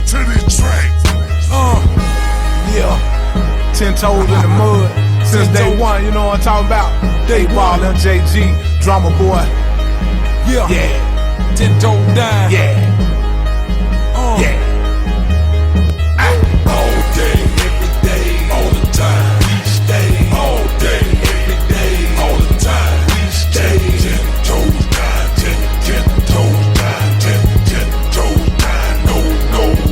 to this track. Yeah, 10 toes in the mud since day one, you know what I'm talking about? Day ball, MJG, drama boy. Yeah, 10 toes down. yeah. All day, every day, all the time. Each day, all day, every day, all the time. Each day, 10 toes down, 10 toes down, 10 toes down. Know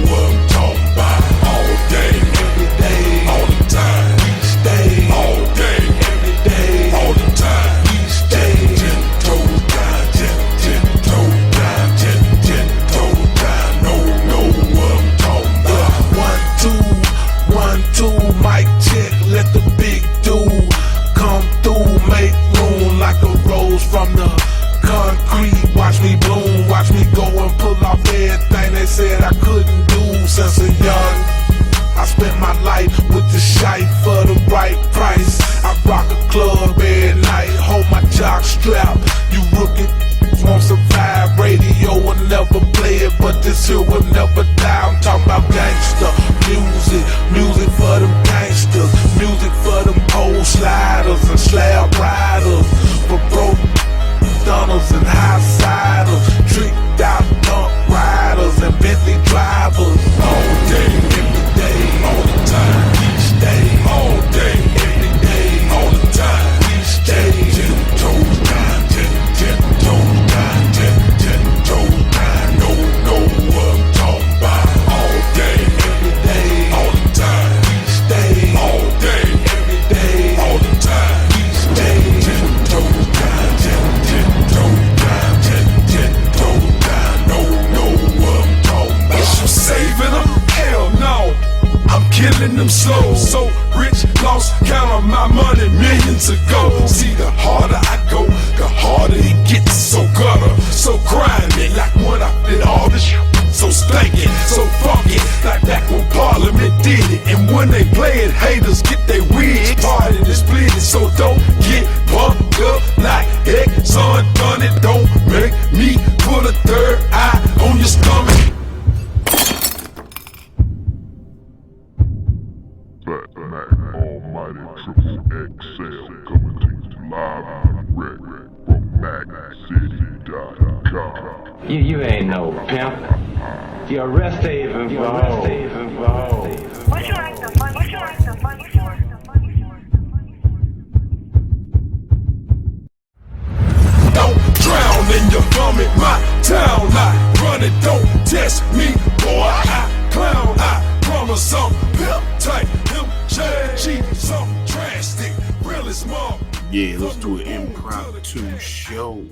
what I'm talking about. All day, every day, all the time. Each day, all day, every day, all the time. Each day, 10 toes down, 10 toes down, 10 toes down. Know what I'm talking about. 1, 2, mic check, let the big dude come through, make room like a rose from the concrete. Watch me bloom, watch me go and pull off everything they said I couldn't do since a young. I spent my life with the shite for the right price. I rock a club every night, hold my jock strap. You rookie won't survive, radio will never play it, but this here will never die. I'm talking about gangster music, music for them gangsters, music for them pole sliders and slab riders, for broke Donalds and high siders, tricked out dump riders and Bentley drivers. All day, every day, all the time, each day, all day, every day, all the time, each day. 10 toes down, 10 toes down, 10 toes down. Know what I'm talking about. All day, every day, all the time, each day, all day, every day, all the time, each day. 10 toes down, 10 toes down, 10 toes down. Know what I'm talking about. Is you saving them? Hell no. I'm killing them slow. So rich, lost count on my money millions ago. See, the harder I go, the harder it gets. So gutter, so grimy, like when I did all this shit. So stinking, so funky, like back when Parliament did it. And when they play it, haters get their wigs parted and split it. So don't get bumped up like heck, son, done it. Don't make me put a third eye on your stomach. Mack Almighty Triple XL coming to you live and direct from MackCity.com. You ain't no pimp. You're a rest haven, bro. What you like the money for? Don't drown in your vomit, my town. I run it, don't test me, boy. I clown, I promise I'm pimp type, MJG, something drastic, real as mom. Yeah, let's do an impromptu show.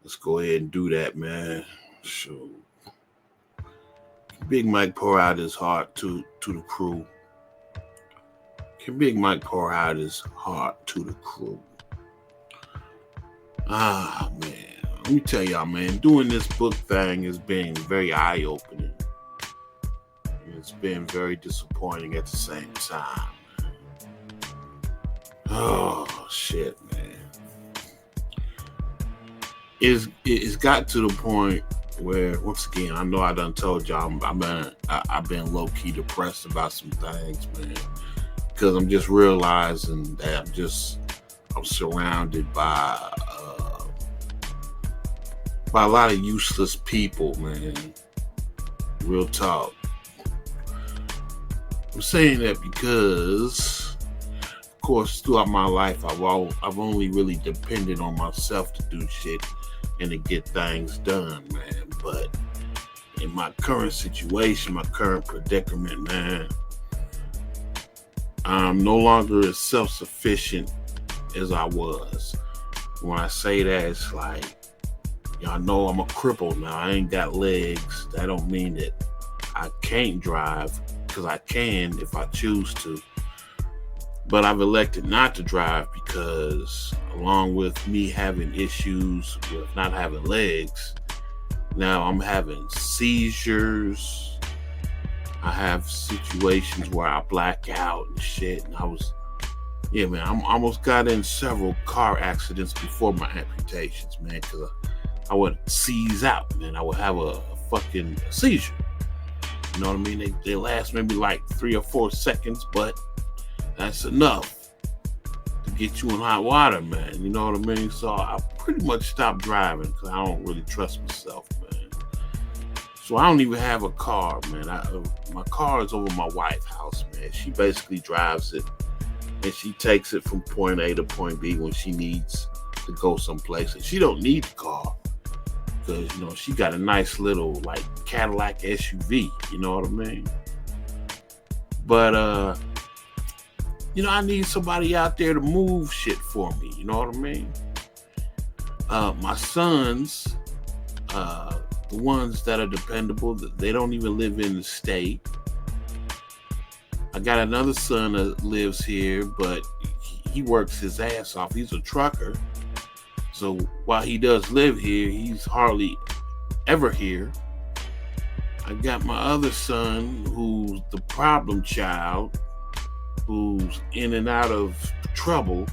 Let's go ahead and do that, man. So, Big Mike pour out his heart to the crew. Can Big Mike pour out his heart to the crew? Ah, man. Let me tell y'all, man, doing this book thing has been very eye-opening. It's been very disappointing at the same time. Oh, shit, man. It's got to the point where, once again, I know I done told y'all I've been low-key depressed about some things, man. Because I'm just realizing that I'm surrounded by a lot of useless people, man. Real talk. I'm saying that because, of course, throughout my life, I've only really depended on myself to do shit and to get things done, man. But in my current situation, my current predicament, man, I'm no longer as self-sufficient as I was. When I say that, it's like, y'all know I'm a cripple now. I ain't got legs. That don't mean that I can't drive, because I can if I choose to. But I've elected not to drive because, along with me having issues with not having legs, now I'm having seizures. I have situations where I black out and shit. And I almost got in several car accidents before my amputations, man, because I would seize out, man. I would have a fucking seizure. You know what I mean? They last maybe like 3 or 4 seconds, but that's enough to get you in hot water, man. You know what I mean? So I pretty much stopped driving because I don't really trust myself, man. So I don't even have a car, man. My car is over my wife's house, man. She basically drives it, and she takes it from point A to point B when she needs to go someplace. And she don't need the car because, you know, she got a nice little, like, Cadillac SUV. You know what I mean? But, you know, I need somebody out there to move shit for me. You know what I mean? My sons, the ones that are dependable, they don't even live in the state. I got another son that lives here, but he works his ass off. He's a trucker. So while he does live here, he's hardly ever here. I got my other son who's the problem child, who's in and out of trouble.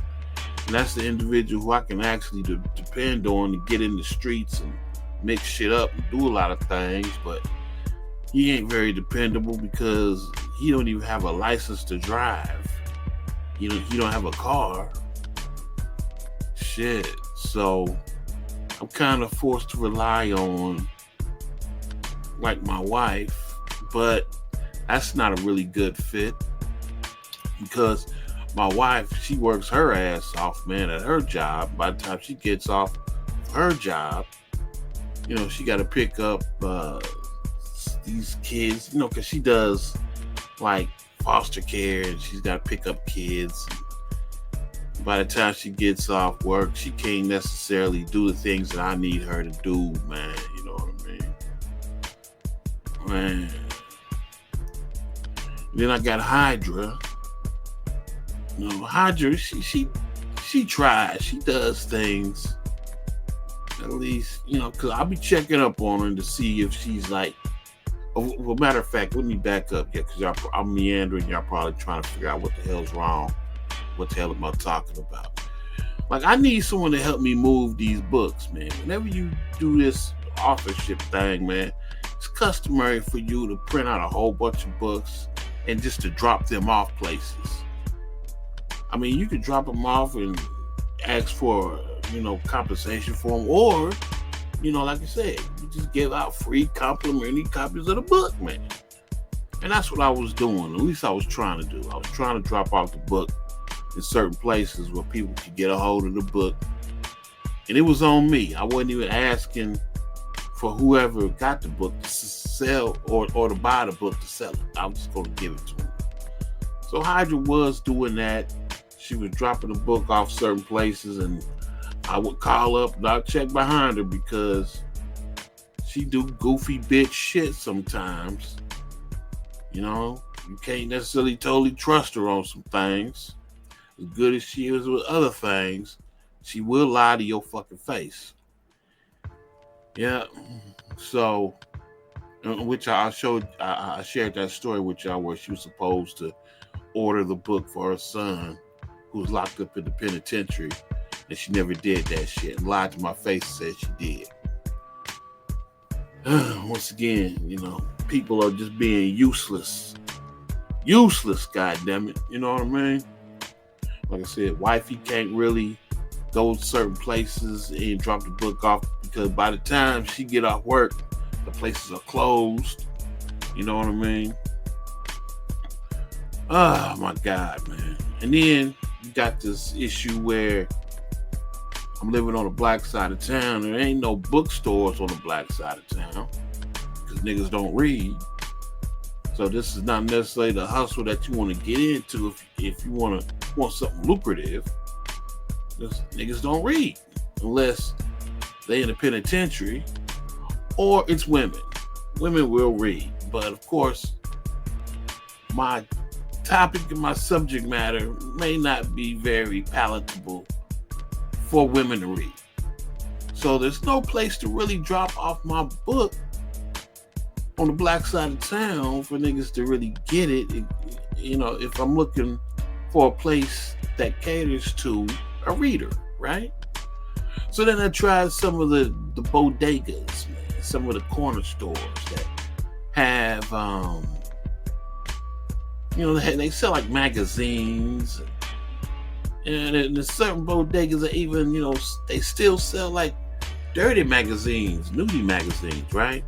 And that's the individual who I can actually depend on to get in the streets and mix shit up and do a lot of things. But he ain't very dependable because he don't even have a license to drive. He don't have a car. Shit. So I'm kind of forced to rely on, like, my wife, but that's not a really good fit because my wife, she works her ass off, man, at her job. By the time she gets off her job, you know, she got to pick up these kids, you know, because she does, like, foster care, and she's got to pick up kids. By the time she gets off work, she can't necessarily do the things that I need her to do, man. You know what I mean? Man. Then I got Hydra. You know, Hydra, she tries. She does things. At least, you know, because I'll be checking up on her to see if she's like, well, matter of fact, let me back up, yeah, because I'm meandering. Y'all probably trying to figure out what the hell's wrong. What the hell am I talking about? Like, I need someone to help me move these books, man. Whenever you do this authorship thing, man, it's customary for you to print out a whole bunch of books and just to drop them off places. I mean, you could drop them off and ask for, you know, compensation for them, or, you know, like I said, you just give out free complimentary copies of the book, man. And that's what I was doing. At least I was trying to do. I was trying to drop off the book in certain places where people could get a hold of the book. And it was on me. I wasn't even asking for whoever got the book to sell or to buy the book to sell it. I was just going to give it to them. So Hydra was doing that. She was dropping the book off certain places, and I would call up and I'd check behind her because she do goofy bitch shit sometimes. You know, you can't necessarily totally trust her on some things. As good as she is with other things, she will lie to your fucking face. Yeah. So, which I shared that story with y'all where she was supposed to order the book for her son who was locked up in the penitentiary, and she never did that shit and lied to my face and said she did. Once again, you know, people are just being useless. Useless, goddammit. You know what I mean? Like I said, wifey can't really go to certain places and drop the book off because by the time she get off work, the places are closed. You know what I mean? Oh my God, man. And then you got this issue where I'm living on the black side of town. There ain't no bookstores on the black side of town because niggas don't read. So this is not necessarily the hustle that you want to get into if you want something lucrative. Because niggas don't read unless they in the penitentiary, or it's women. Women will read, but of course, my topic and my subject matter may not be very palatable for women to read. So there's no place to really drop off my book on the black side of town for niggas to really get it. You know, if I'm looking for a place that caters to a reader, right? So then I tried some of the bodegas, man, some of the corner stores that have, they sell like magazines, and there's certain bodegas that even, they still sell like dirty magazines, nudie magazines, right?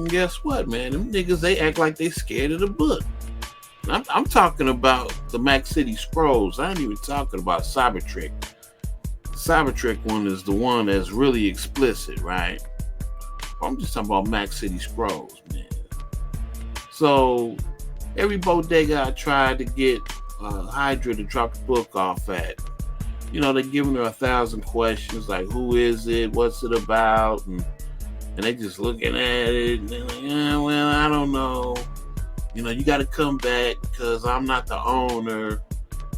Guess what, man? Them niggas, they act like they scared of the book. I'm talking about the MackCity scrolls. I ain't even talking about Cybertrick. Cybertrick one is the one that's really explicit, right? I'm just talking about MackCity scrolls, man. So every bodega I tried to get Hydra to drop the book off at, they're giving her 1,000 questions like, who is it? What's it about? And they just looking at it and they're like, well, I don't know. You got to come back because I'm not the owner.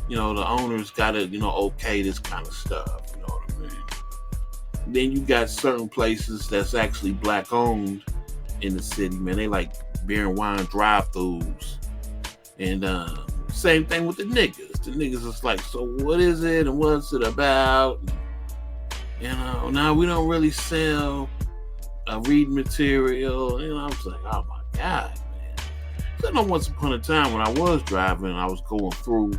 The owner's got to, okay this kind of stuff. You know what I mean? Then you got certain places that's actually black owned in the city, man. They like beer and wine drive-thrus. And same thing with the niggas. The niggas is like, so what is it and what's it about? Now we don't really sell reading material. I was like, oh my God, man. So I know once upon a time when I was driving, I was going through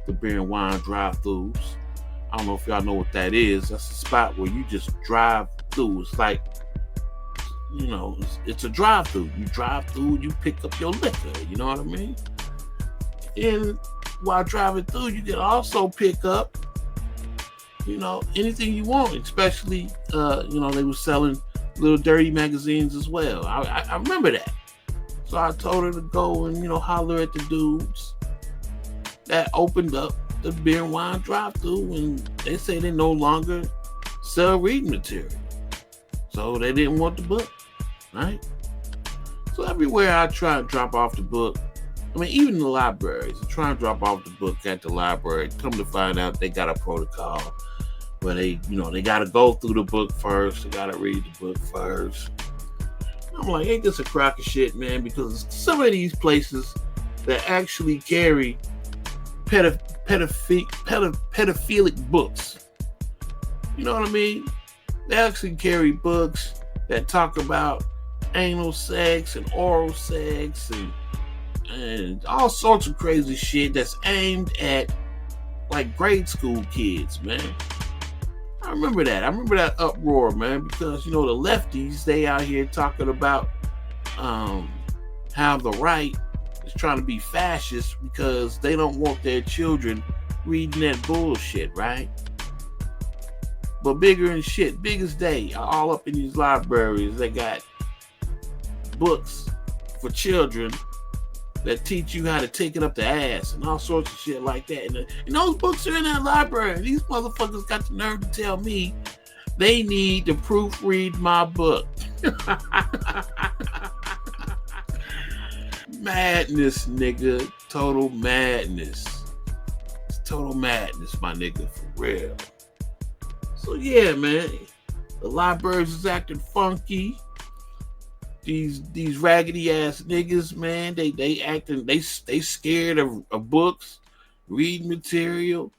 the beer and wine drive-thrus. I don't know if y'all know what that is. That's a spot where you just drive through. It's like, it's a drive-through. You drive through, you pick up your liquor. You know what I mean? And while driving through, you can also pick up, anything you want. Especially, they were selling little dirty magazines as well. I remember that. So I told her to go and, holler at the dudes that opened up the beer and wine drive-thru, and they say they no longer sell reading material. So they didn't want the book, right? So everywhere I try to drop off the book, even the libraries, I try to drop off the book at the library. Come to find out they got a protocol where they got to go through the book first. They got to read the book first. I'm like, ain't this a crock of shit, man? Because some of these places that actually carry pedophilic books. You know what I mean? They actually carry books that talk about anal sex and oral sex and all sorts of crazy shit that's aimed at like grade school kids, man. I remember that uproar, man, because the lefties, they out here talking about how the right is trying to be fascist because they don't want their children reading that bullshit, right? But bigger and shit, big as day, all up in these libraries, they got books for children that teach you how to take it up the ass and all sorts of shit like that. And those books are in that library. These motherfuckers got the nerve to tell me they need to proofread my book. Madness, nigga. Total madness. It's total madness, my nigga, for real. So yeah, man. The libraries is acting funky. These raggedy ass niggas, man, they acting, they scared of books, reading material.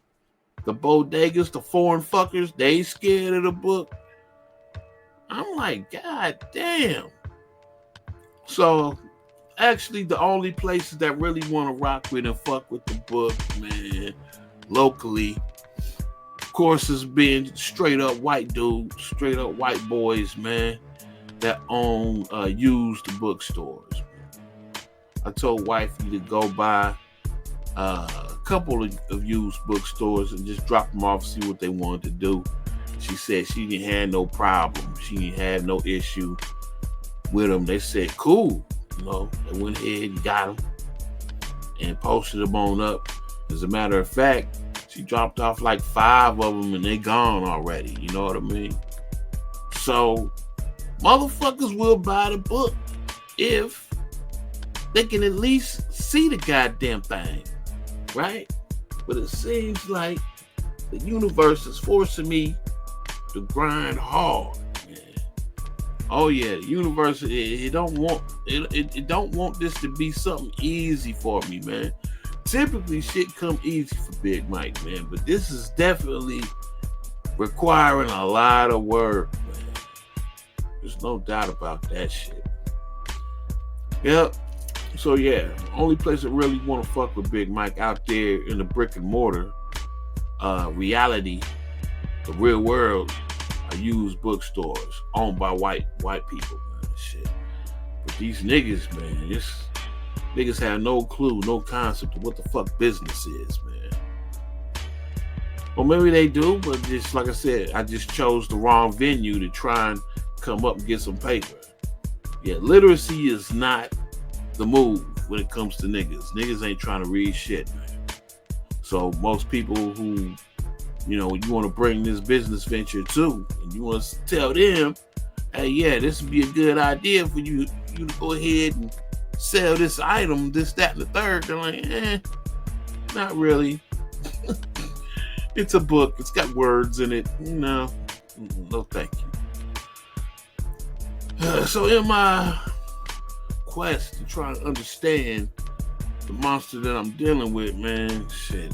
The bodegas, the foreign fuckers, they scared of the book. I'm like, God damn. So actually the only places that really want to rock with and fuck with the book, man, locally, of course, is being straight up white dudes, straight up white boys, man, that own used bookstores. I told wifey to go buy a couple of used bookstores and just drop them off, see what they wanted to do. She said she didn't have no problem. She didn't have no issue with them. They said, cool. They went ahead and got them and posted them on up. As a matter of fact, she dropped off like 5 of them and they gone already. You know what I mean? So motherfuckers will buy the book if they can at least see the goddamn thing, right? But it seems like the universe is forcing me to grind hard, man. Oh yeah, the universe it don't want this to be something easy for me, man. Typically shit come easy for Big Mike, man, but this is definitely requiring a lot of work, man. There's no doubt about that shit. Yep. So yeah, only place that really want to fuck with Big Mike out there in the brick and mortar reality, the real world, are used bookstores owned by white people, man. Shit. But these niggas, man, niggas have no clue, no concept of what the fuck business is, man. Well, maybe they do, but just like I said, I just chose the wrong venue to try and come up and get some paper. Yeah, literacy is not the move when it comes to niggas. Niggas ain't trying to read shit, man. So most people who, you know, you want to bring this business venture to, and you want to tell them, hey, yeah, this would be a good idea for you to go ahead and sell this item, this, that, and the third. They're like, not really. It's a book. It's got words in it. No, thank you. So in my quest to try to understand the monster that I'm dealing with, man, shit,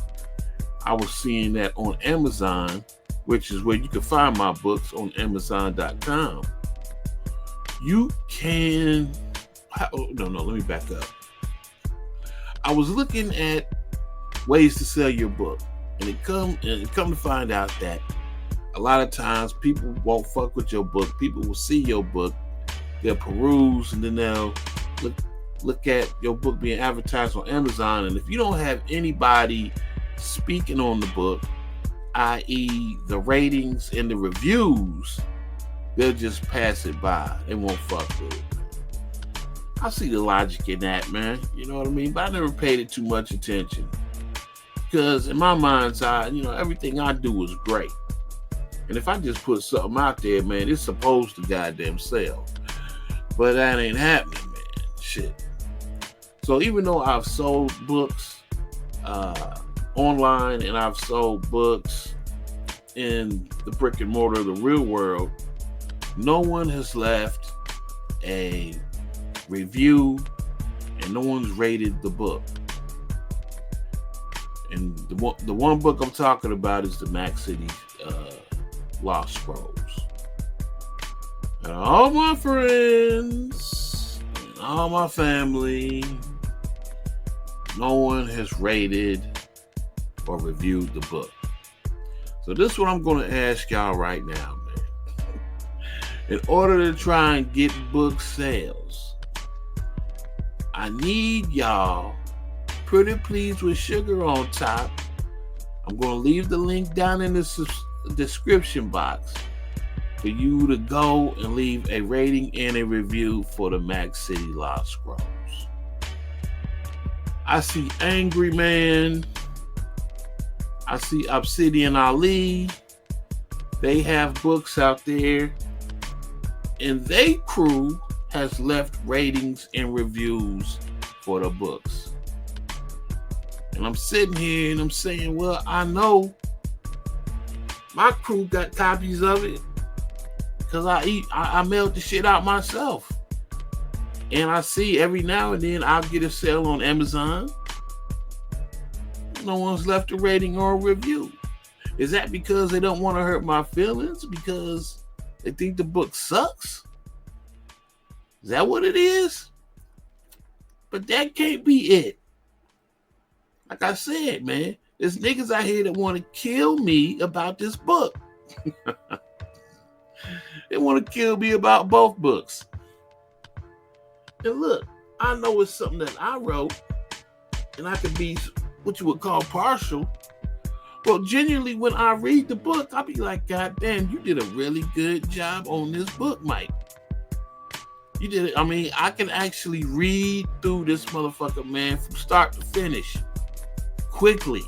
I was seeing that on Amazon, which is where you can find my books, on Amazon.com. You can, let me back up. I was looking at ways to sell your book, and it come to find out that a lot of times people won't fuck with your book. People will see your book, they'll peruse, and then they'll look at your book being advertised on Amazon, and if you don't have anybody speaking on the book, i.e. the ratings and the reviews, they'll just pass it by. They won't fuck with it. I see the logic in that, man. You know what I mean? But I never paid it too much attention. Because in my mind's eye, you know, everything I do is great. And if I just put something out there, man, it's supposed to goddamn sell. But that ain't happening, man. Shit. So even though I've sold books online, and I've sold books in the brick and mortar of the real world, no one has left a review and no one's rated the book. And the one book I'm talking about is the MackCity Lost Scrolls. And all my friends and all my family, no one has rated or reviewed the book. So this is what I'm going to ask y'all right now, man. In order to try and get book sales, I need y'all, pretty please with sugar on top. I'm going to leave the link down in the description box for you to go and leave a rating and a review for the MackCity Lost Scrolls. I see Angry Man. I see Obsidian Ali. They have books out there, and they crew has left ratings and reviews for the books. And I'm sitting here and I'm saying, well, I know my crew got copies of it because I mailed the shit out myself. And I see every now and then I'll get a sale on Amazon. No one's left a rating or a review. Is that because they don't want to hurt my feelings? Because they think the book sucks? Is that what it is? But that can't be it. Like I said, man, there's niggas out here that want to kill me about this book. They want to kill me about both books. And look, I know it's something that I wrote, and I could be what you would call partial. Well, genuinely, when I read the book, I'll be like, God damn, you did a really good job on this book, Mike. You did it. I mean, I can actually read through this motherfucker, man, from start to finish quickly.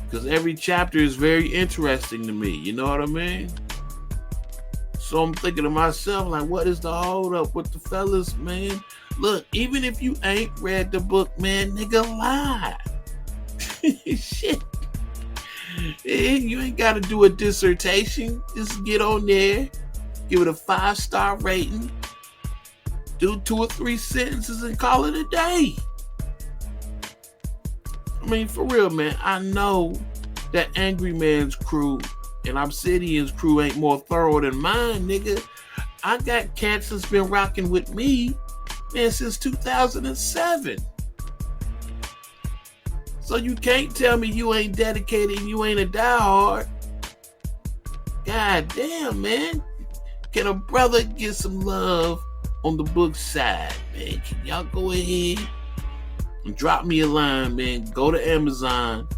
Because every chapter is very interesting to me. You know what I mean? So I'm thinking to myself, like, what is the hold up with the fellas, man? Look, even if you ain't read the book, man, nigga, lie. Shit. You ain't got to do a dissertation. Just get on there, give it a 5-star rating, do 2 or 3 sentences and call it a day. I mean, for real, man, I know that Angry Man's crew and Obsidian's crew ain't more thorough than mine, nigga. I got cats that's been rocking with me man, since 2007. So you can't tell me you ain't dedicated and you ain't a diehard. God damn, man. Can a brother get some love on the book side, man? Can y'all go ahead and drop me a line, man? Go to Amazon,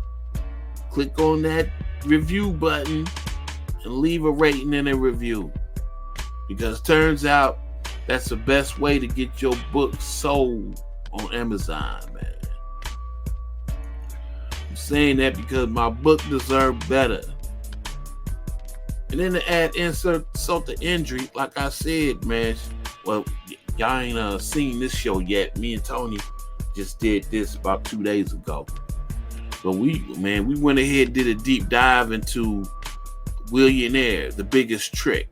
click on that review button, and leave a rating and a review. Because turns out that's the best way to get your book sold on Amazon, man. I'm saying that because my book deserved better. And then to add insult to injury, like I said, man, well, y'all ain't seen this show yet. Me and Tony just did this about 2 days ago. But we went ahead and did a deep dive into Willionaire, The Biggest Trick.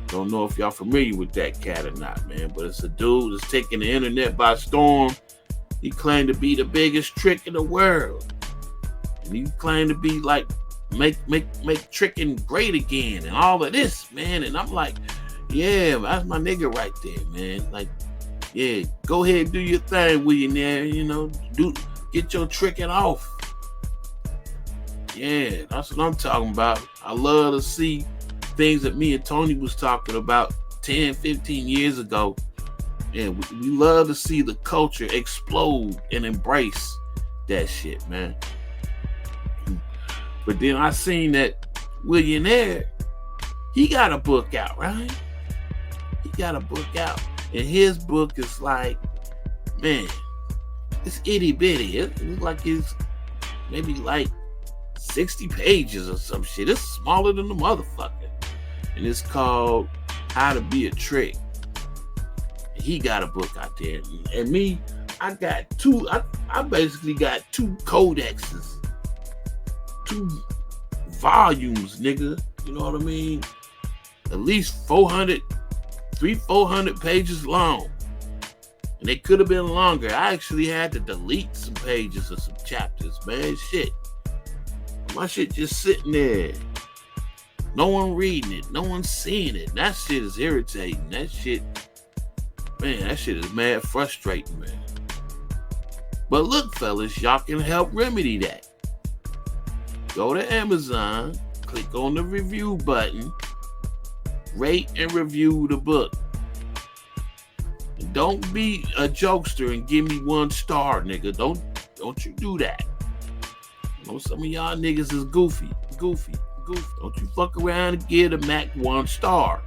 Don't know if y'all familiar with that cat or not, man, but it's a dude that's taking the internet by storm. He claimed to be the biggest trick in the world. And he claimed to be like, make tricking great again and all of this, man. And I'm like, yeah, that's my nigga right there, man. Like, yeah, go ahead and do your thing, Willionaire, you know, get your tricking off. Yeah, that's what I'm talking about. I love to see things that me and Tony was talking about 10, 15 years ago. And we love to see the culture explode and embrace that shit, man. But then I seen that Willionaire, he got a book out, right? He got a book out. And his book is like, man, it's itty bitty. It looks like it's maybe like 60 pages or some shit. It's smaller than the motherfucker. And it's called How to Be a Trick. And he got a book out there. And me, I got two, I basically got 2 codexes. 2 volumes, nigga. You know what I mean? At least 400 pages long. And they could have been longer. I actually had to delete some pages or some chapters, man. Shit. My shit just sitting there. No one reading it. No one seeing it. That shit is irritating. That shit is mad frustrating, man. But look, fellas, y'all can help remedy that. Go to Amazon, click on the review button, rate and review the book. And don't be a jokester and give me 1 star, nigga. Don't you do that. I know some of y'all niggas is goofy. Don't you fuck around and give the Mac 1 star.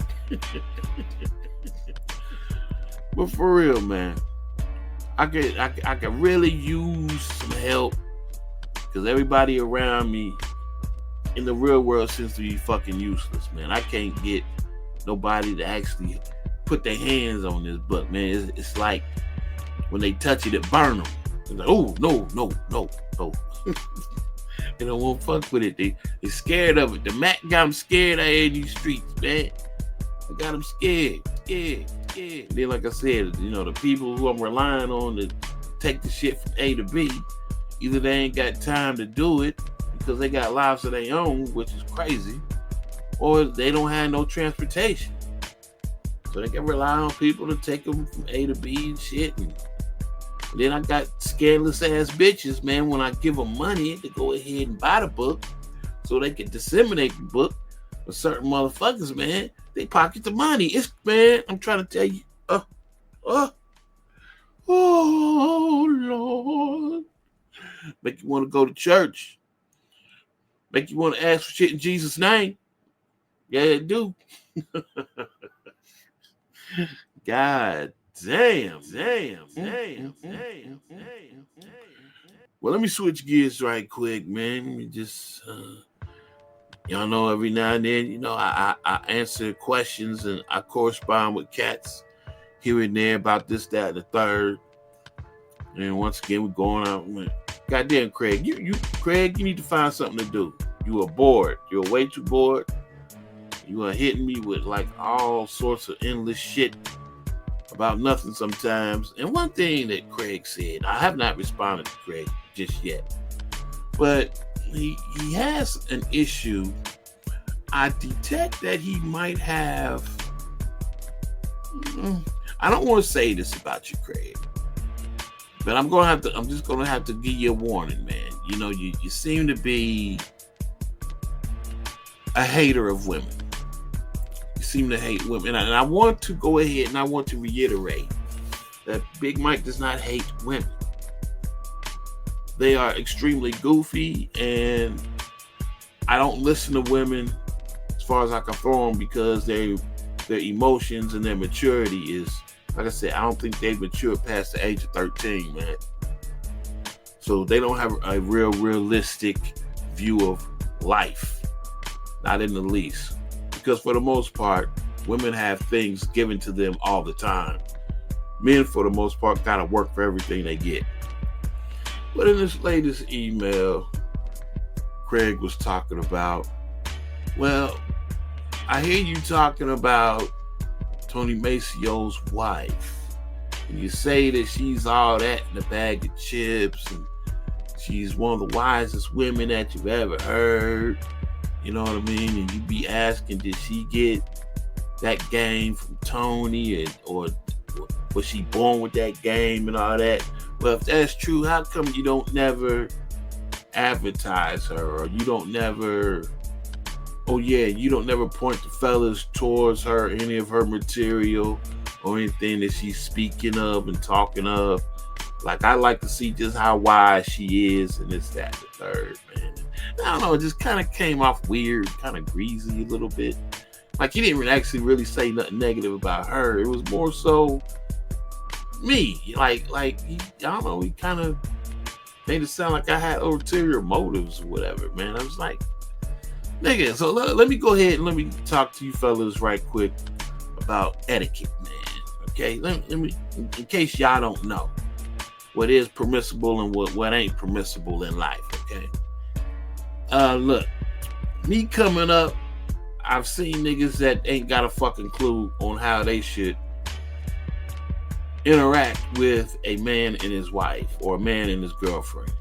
But for real, man, I could really use some help. Because everybody around me in the real world seems to be fucking useless, man. I can't get nobody to actually put their hands on this book, man. It's like when they touch it, it burn them. It's like, oh, no. They don't want to fuck with it. They scared of it. The Mac got them scared out here in these streets, man. I got them scared. And then, like I said, you know, the people who I'm relying on to take the shit from A to B, either they ain't got time to do it because they got lives of their own, which is crazy, or they don't have no transportation. So they can rely on people to take them from A to B and shit. And then I got scandalous ass bitches, man, when I give them money to go ahead and buy the book so they can disseminate the book. But certain motherfuckers, man, they pocket the money. Man, I'm trying to tell you. Oh, Lord. Make you want to go to church. Make you want to ask for shit in Jesus' name. Yeah, it do. God damn. Well, let me switch gears right quick, man. Let me just, y'all know, every now and then, you know, I answer questions and I correspond with cats here and there about this, that, and the third. And once again, we're going out. Man, goddamn, Craig, Craig, you need to find something to do. You are bored. You're way too bored. You are hitting me with like all sorts of endless shit about nothing sometimes. And one thing that Craig said, I have not responded to Craig just yet, but he has an issue. I detect that he might have, I don't want to say this about you, Craig, but I'm just gonna have to give you a warning, man. You know, you seem to be a hater of women. You seem to hate women, and I want to go ahead and I want to reiterate that Big Mike does not hate women. They are extremely goofy, and I don't listen to women as far as I can throw them because their emotions and their maturity is, like I said, I don't think they've matured past the age of 13, man. So they don't have a realistic view of life, not in the least. Because for the most part, women have things given to them all the time. Men, for the most part, gotta work for everything they get. But in this latest email, Craig was talking about, well, I hear you talking about Tony Maceo's wife. And you say that she's all that in a bag of chips and she's one of the wisest women that you've ever heard. You know what I mean? And you be asking, did she get that game from Tony, or was she born with that game and all that? Well, if that's true, how come you don't never advertise her, or you don't never point the fellas towards her, any of her material or anything that she's speaking of and talking of? Like, I like to see just how wise she is, and it's that, the third, man. I don't know, it just kind of came off weird, kind of greasy a little bit. Like, he didn't actually really say nothing negative about her. It was more so me. Like I don't know, he kind of made it sound like I had ulterior motives or whatever, man. I was like, nigga, so let me go ahead and let me talk to you fellas right quick about etiquette, man. Okay, let me, in case y'all don't know what is permissible and what ain't permissible in life, okay? Look, me coming up, I've seen niggas that ain't got a fucking clue on how they should interact with a man and his wife, or a man and his girlfriend.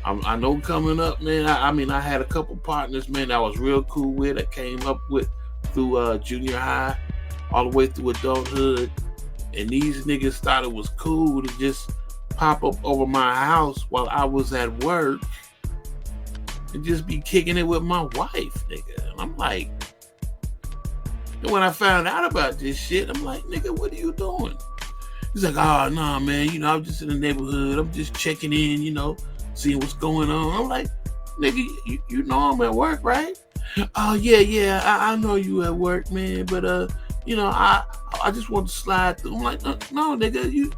I know coming up, man, I had a couple partners, man, that I was real cool with, I came up with through junior high, all the way through adulthood, and these niggas thought it was cool to just pop up over my house while I was at work and just be kicking it with my wife, nigga. And I'm like, and when I found out about this shit, I'm like, nigga, what are you doing? He's like, oh, nah, man, you know, I'm just in the neighborhood. I'm just checking in, you know, seeing what's going on. I'm like, nigga, you know I'm at work, right? Oh, yeah, I know you at work, man, but, you know, I just want to slide through. I'm like, no, nigga, you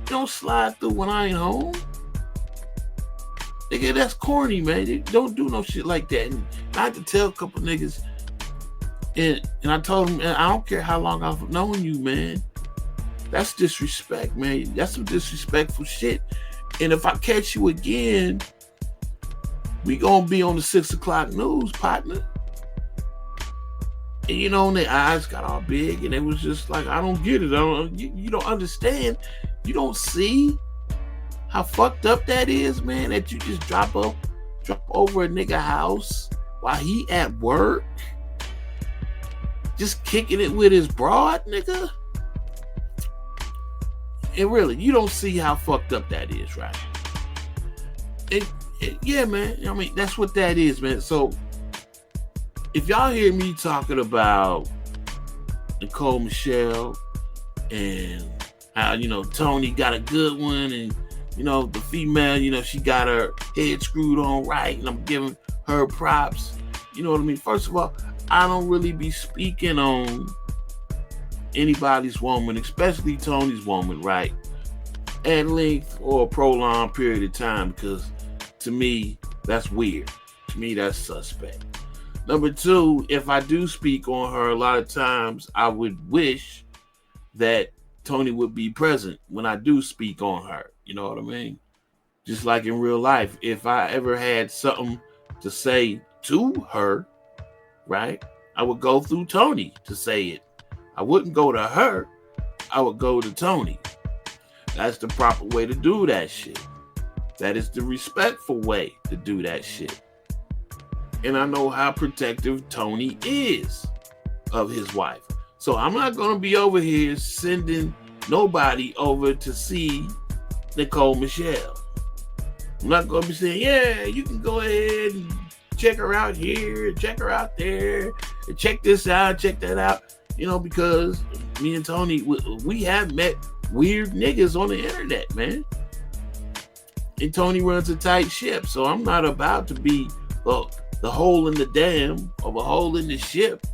don't slide through when I ain't home. Nigga, that's corny, man. You don't do no shit like that. And I had to tell a couple niggas, and I told them, I don't care how long I've known you, man. That's disrespect, man. That's some disrespectful shit. And if I catch you again, we gonna be on the 6 o'clock news, partner. And you know, and their eyes got all big, and it was just like, I don't get it. You don't understand. You don't see how fucked up that is, man, that you just drop over a nigga house while he at work, just kicking it with his broad, nigga. And really, you don't see how fucked up that is, right? Yeah, man. I mean, that's what that is, man. So, if y'all hear me talking about Nicole Michelle and how, you know, Tony got a good one, and, you know, the female, you know, she got her head screwed on right, and I'm giving her props, you know what I mean? First of all, I don't really be speaking on anybody's woman, especially Tony's woman, right, at length or a prolonged period of time, because to me, that's weird. To me, that's suspect. Number two, if I do speak on her, a lot of times I would wish that Tony would be present when I do speak on her. You know what I mean? Just like in real life, if I ever had something to say to her, right, I would go through Tony to say it. I wouldn't go to her. I would go to Tony. That's the proper way to do that shit. That is the respectful way to do that shit. And I know how protective Tony is of his wife. So I'm not gonna be over here sending nobody over to see Nicole Michelle. I'm not gonna be saying, yeah, you can go ahead and check her out here, check her out there, and check this out, check that out. You know, because me and Tony, we have met weird niggas on the internet, man. And Tony runs a tight ship, so I'm not about to be the hole in the dam of a hole in the ship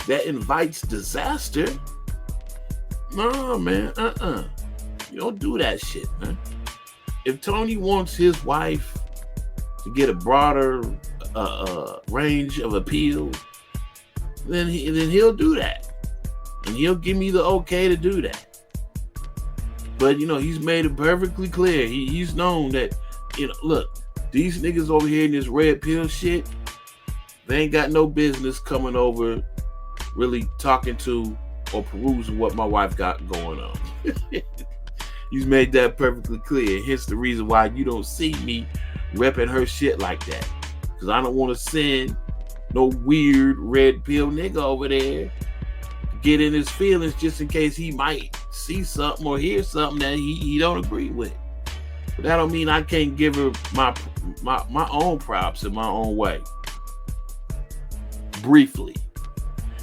that invites disaster. No, man, You don't do that shit, man. If Tony wants his wife to get a broader range of appeal, then he'll do that. And he'll give me the okay to do that. But, you know, he's made it perfectly clear. He's known that, you know, look, these niggas over here in this red pill shit, they ain't got no business coming over really talking to or perusing what my wife got going on. He's made that perfectly clear. Hence the reason why you don't see me repping her shit like that. Because I don't want to send no weird red pill nigga over there to get in his feelings just in case he might see something or hear something that he don't agree with. But that don't mean I can't give her my own props in my own way. Briefly.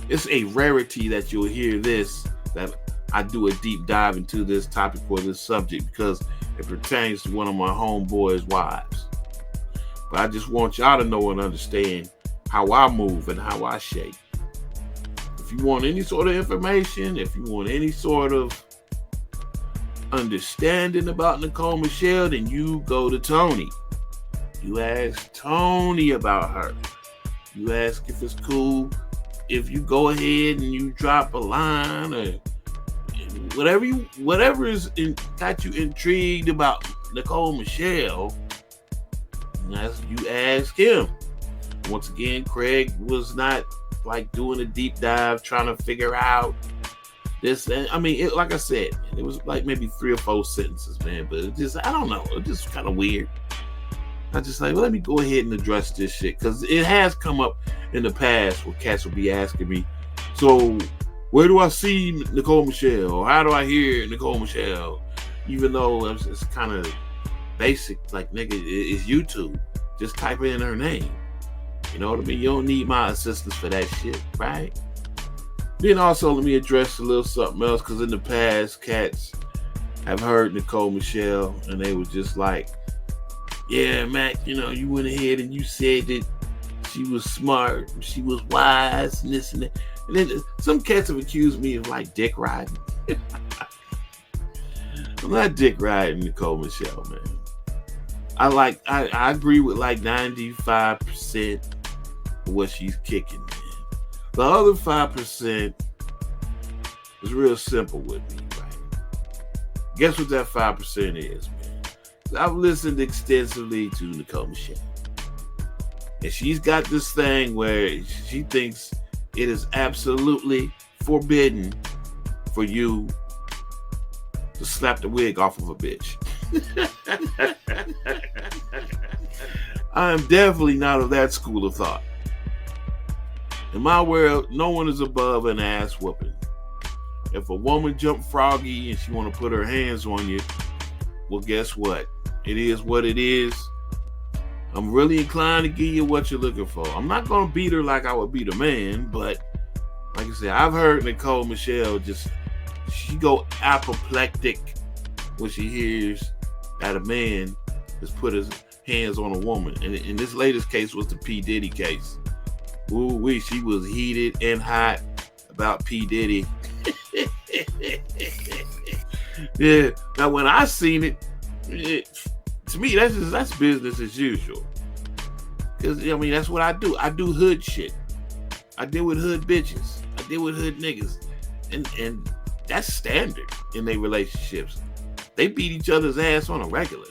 It's a rarity that you'll hear this, that I do a deep dive into this topic or this subject because it pertains to one of my homeboys' wives. But I just want y'all to know and understand how I move and how I shape. If you want any sort of information, if you want any sort of understanding about Nicole Michelle, then you go to Tony. You ask Tony about her. You ask if it's cool. If you go ahead and you drop a line or whatever is got you intrigued about Nicole Michelle, you ask him. Once again, Craig was not like doing a deep dive trying to figure out this. And I mean, like I said, it was like maybe 3 or 4 sentences, man. But it just, I don't know, it just kind of weird. I just like, well, let me go ahead and address this shit because it has come up in the past where cats will be asking me, so where do I see Nicole Michelle? Or how do I hear Nicole Michelle? Even though it's kind of basic, like, nigga, it's YouTube. Just type in her name. You know what I mean? You don't need my assistance for that shit, right? Then also, let me address a little something else, because in the past, cats have heard Nicole Michelle, and they were just like, yeah, Mac, you know, you went ahead and you said that she was smart, she was wise, and this and that. And then some cats have accused me of like dick riding. I'm not dick riding Nicole Michelle, man. I agree with like 95% of what she's kicking, man. The other 5% is real simple with me, right? Guess what that 5% is, man? I've listened extensively to Nicole Michelle. And she's got this thing where she thinks it is absolutely forbidden for you to slap the wig off of a bitch. I am definitely not of that school of thought. In my world, no one is above an ass whooping. If a woman jump froggy and she want to put her hands on you, well, guess what? It is what it is. I'm really inclined to give you what you're looking for. I'm not going to beat her like I would beat a man, but like I said, I've heard Nicole Michelle she go apoplectic when she hears that a man has put his hands on a woman. And in this latest case was the P. Diddy case. Ooh, she was heated and hot about P. Diddy. Yeah. Now, when I seen it, to me, that's business as usual. Because, I mean, that's what I do. I do hood shit. I deal with hood bitches. I deal with hood niggas. And that's standard in their relationships. They beat each other's ass on a regular.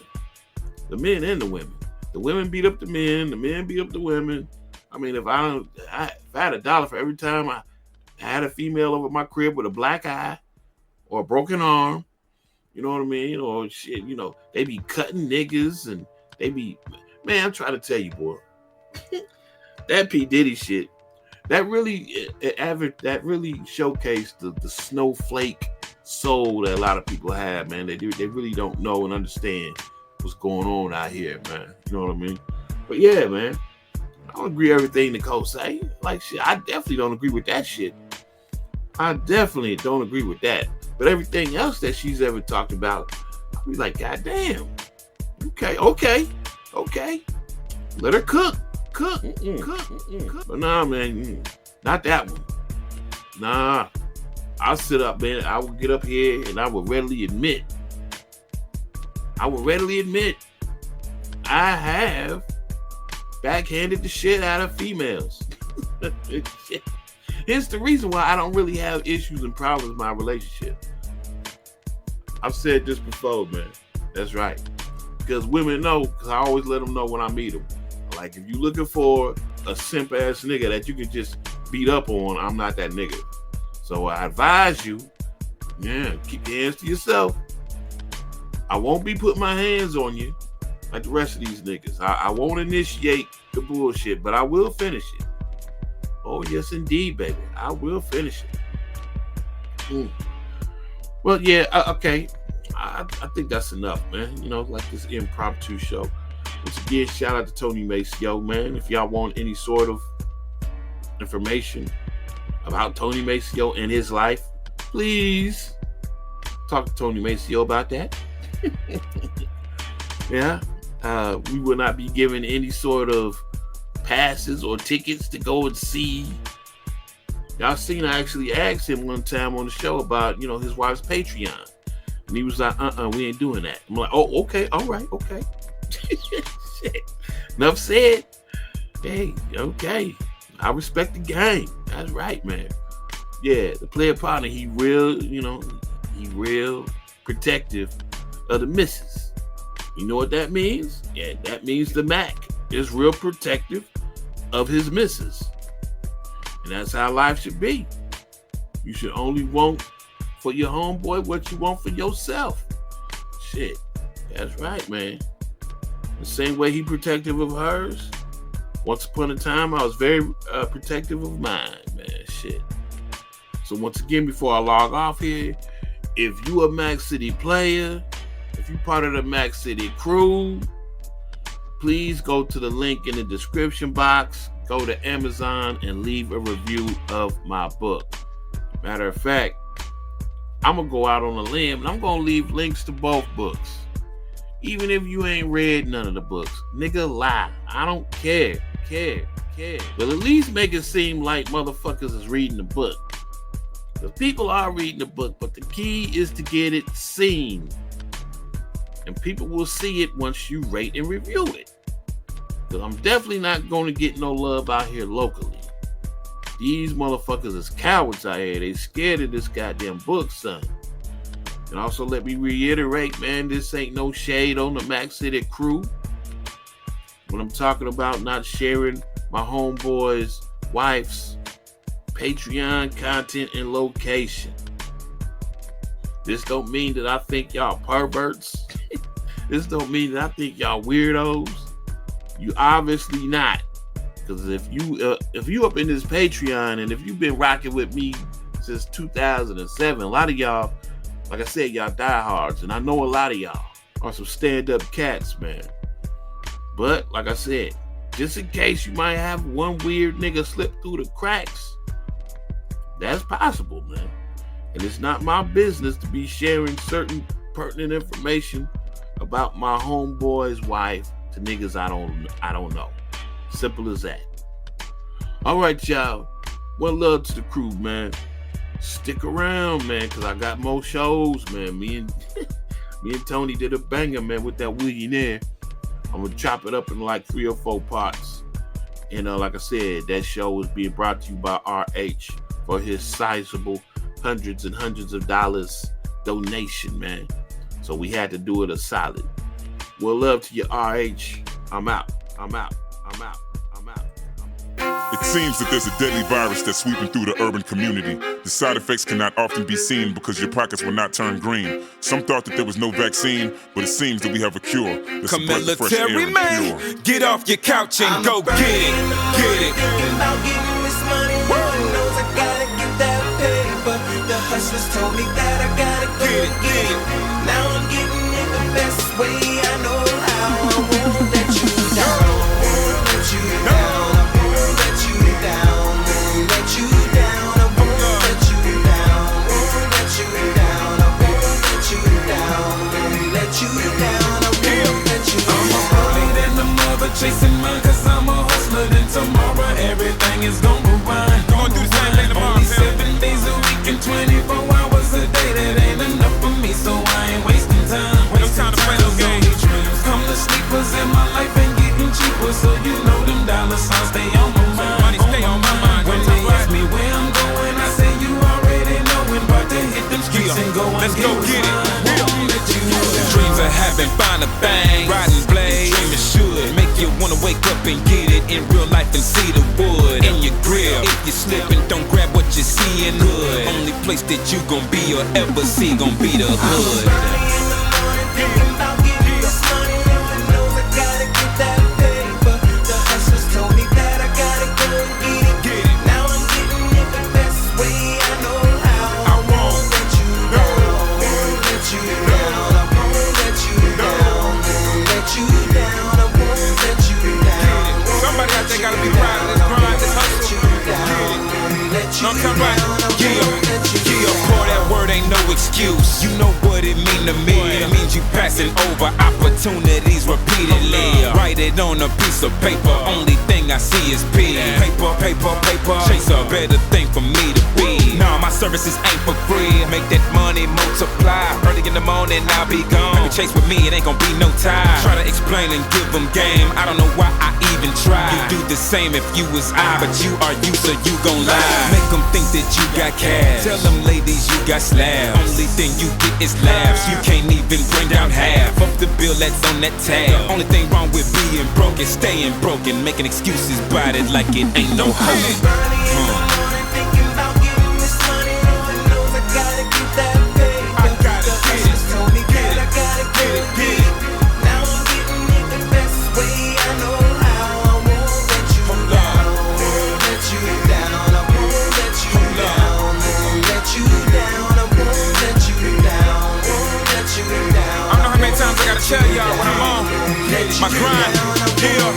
The men and the women. The women beat up the men beat up the women. I mean, if I had $1 for every time I had a female over my crib with a black eye or a broken arm, you know what I mean? Or shit, you know, they be cutting niggas and they be, man, I'm trying to tell you, boy, that P. Diddy shit that really showcased the snowflake soul that a lot of people have, man. They really don't know and understand what's going on out here, man. You know what I mean? But yeah, man, I don't agree with everything Nicole say. Like shit, I definitely don't agree with that shit. I definitely don't agree with that. But everything else that she's ever talked about, I'll be like, God damn. Okay. Let her cook. Cook. But nah, man, not that one. Nah. I'll sit up, man. I will get up here and I will readily admit I have backhanded the shit out of females. It's the reason why I don't really have issues and problems in my relationship. I've said this before, man. That's right. Because women know, because I always let them know when I meet them. Like, if you're looking for a simp ass nigga that you can just beat up on, I'm not that nigga. So I advise you, keep your hands to yourself. I won't be putting my hands on you like the rest of these niggas. I won't initiate the bullshit, but I will finish it. Oh, yes, indeed, baby. I will finish it. Well, yeah, okay. I think that's enough, man. You know, like this impromptu show. Once again, shout out to Tony Maceo, man. If y'all want any sort of information about Tony Maceo and his life, please talk to Tony Maceo about that. Yeah. We will not be given any sort of passes or tickets to go and see. Y'all seen, I actually asked him one time on the show about, his wife's Patreon. And he was like, we ain't doing that. I'm like, oh, okay, all right, okay. Shit. Enough said. Hey, okay. I respect the game. That's right, man. Yeah, the player partner, he real protective of the missus. You know what that means? Yeah, that means the Mac is real protective of his missus. And that's how life should be. You should only want for your homeboy what you want for yourself. Shit, that's right, man. The same way he protective of hers. Once upon a time, I was very protective of mine, man. Shit. So once again, before I log off here, if you a MackCity player, if you part of the MackCity crew, please go to the link in the description box, go to Amazon and leave a review of my book. Matter of fact, I'm going to go out on a limb and I'm going to leave links to both books. Even if you ain't read none of the books. Nigga, lie. I don't care. But at least make it seem like motherfuckers is reading the book. Because people are reading the book, but the key is to get it seen. And people will see it once you rate and review it. Because I'm definitely not going to get no love out here locally. These motherfuckers is cowards out here. They scared of this goddamn book, son. And also let me reiterate, man, this ain't no shade on the MackCity crew. When I'm talking about not sharing my homeboy's wife's Patreon content and location. This don't mean that I think y'all perverts. This don't mean that I think y'all weirdos. You obviously not. Because if you up in this Patreon and if you've been rocking with me since 2007, a lot of y'all, like I said, y'all diehards, and I know a lot of y'all are some stand-up cats, man. But like I said, just in case you might have one weird nigga slip through the cracks, that's possible, man. And it's not my business to be sharing certain pertinent information about my homeboy's wife to niggas I don't know. Simple as that. All right, y'all. One love to the crew, man. Stick around, man, because I got more shows, man. Me and Tony did a banger, man, with that Willionaire. I'm going to chop it up in like 3 or 4 parts. And like I said, that show is being brought to you by RH for his sizable hundreds and hundreds of dollars donation, man. So we had to do it a solid. Well, love to you, RH. I'm out. It seems that there's a deadly virus that's sweeping through the urban community. The side effects cannot often be seen because your pockets will not turn green. Some thought that there was no vaccine, but it seems that we have a cure. Come military man, get off your couch and go get it. About getting this money. hustlers told me that I gotta go get it. Now I'm getting it the best way I know how. I won't let you down. I won't let you down. I won't let you down. Won't let you down. I won't let you down. Won't let you down. I won't let you down. Won't let you down. I won't let you down. I'm a bully than the mother chasing mine, 'cause I'm a hustler. Then tomorrow everything is gonna grind. Gonna do the same thing tomorrow. Only 7 days a week and 24 hours a day. That ain't enough for me, so I ain't wasting time. No time to play those games. Dreams come to sleepers in my life ain't getting cheaper, so you know them dollar signs stay on my mind. Money stay on my mind. When they ask me where I'm going, I say you already knowin', but to hit them streets and go and Let's go get it. Dreams of having find a thing, riding blades. Dreaming should make you wanna wake up and get it in real life and see the wood in your grill. If you slippin', don't grab what you see in hood. Only place that you gon' be or ever see gon' be the hood. Excuse, you know what it mean to me. It means you passing over opportunities repeatedly. Write it on a piece of paper. Only thing I see is P. Paper, paper, paper. Chase a better thing for me to be. Nah, my services ain't for free. Make that money multiply. Early in the morning, I'll be gone. Maybe chase with me, it ain't gon' be no time. Try to explain and give them game. I don't know why I even try. You do the same if you was I, but you are you, so you gon' lie. Make them think that you got cash. Tell them ladies you got slabs. Only thing you get is laughs. You can't even bring down half of the bill that's on that tab. Only thing wrong with being broke is staying broken, making excuses about it like it ain't no hope. Tell y'all what I'm on, my grind, yeah.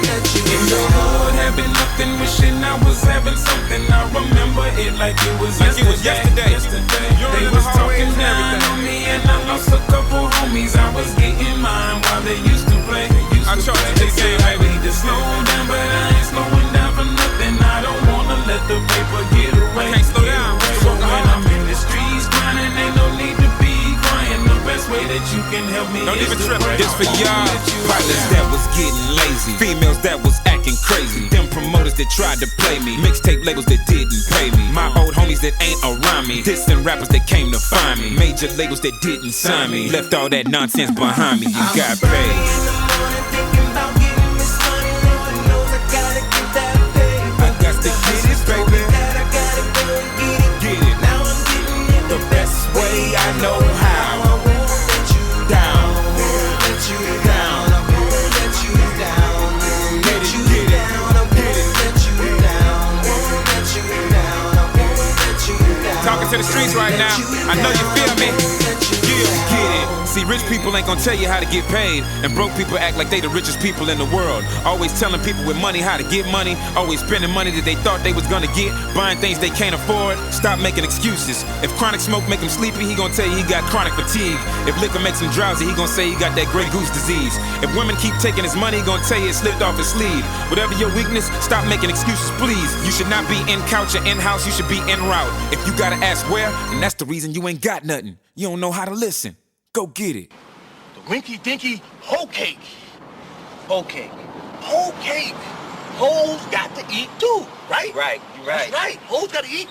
In the hood, having nothing, wishing I was having something. I remember it like it was yesterday. They was talking down on me and I lost a couple homies. I was getting mine while they used to play. I charged the game, baby. To slow down, but I ain't slowing down for nothing. I don't wanna let the paper get away. Can't slow down. So when I'm in the streets grinding, ain't no need to be crying. The best way that you can help me don't is even to trip. pray. This for y'all, partners that was getting lazy, females that was acting crazy, them promoters that tried to play me, mixtape labels that didn't pay me, my old homies that ain't around me, dissing rappers that came to find me, major labels that didn't sign me, left all that nonsense behind me. You got paid. I got to get it, baby. Get it. Now I'm getting it the best way I know how. Talking to the streets right now. I know you feel me. Yeah, get it. See, rich people ain't gonna tell you how to get paid, and broke people act like they the richest people in the world. Always telling people with money how to get money, always spending money that they thought they was gonna get, buying things they can't afford. Stop making excuses. If chronic smoke make him sleepy, he gonna tell you he got chronic fatigue. If liquor makes him drowsy, he gonna say he got that Grey Goose disease. If women keep taking his money, he gonna tell you it slipped off his sleeve. Whatever your weakness, stop making excuses, please. You should not be in couch or in house, you should be en route. If you gotta ask where, then that's the reason you ain't got nothing. You don't know how to listen. Go get it. The Rinky Dinky Hoe Cake. Hoe Cake. Hoe Cake. Hoes got to eat too, right? Right, you're right. That's right. Hoes got to eat.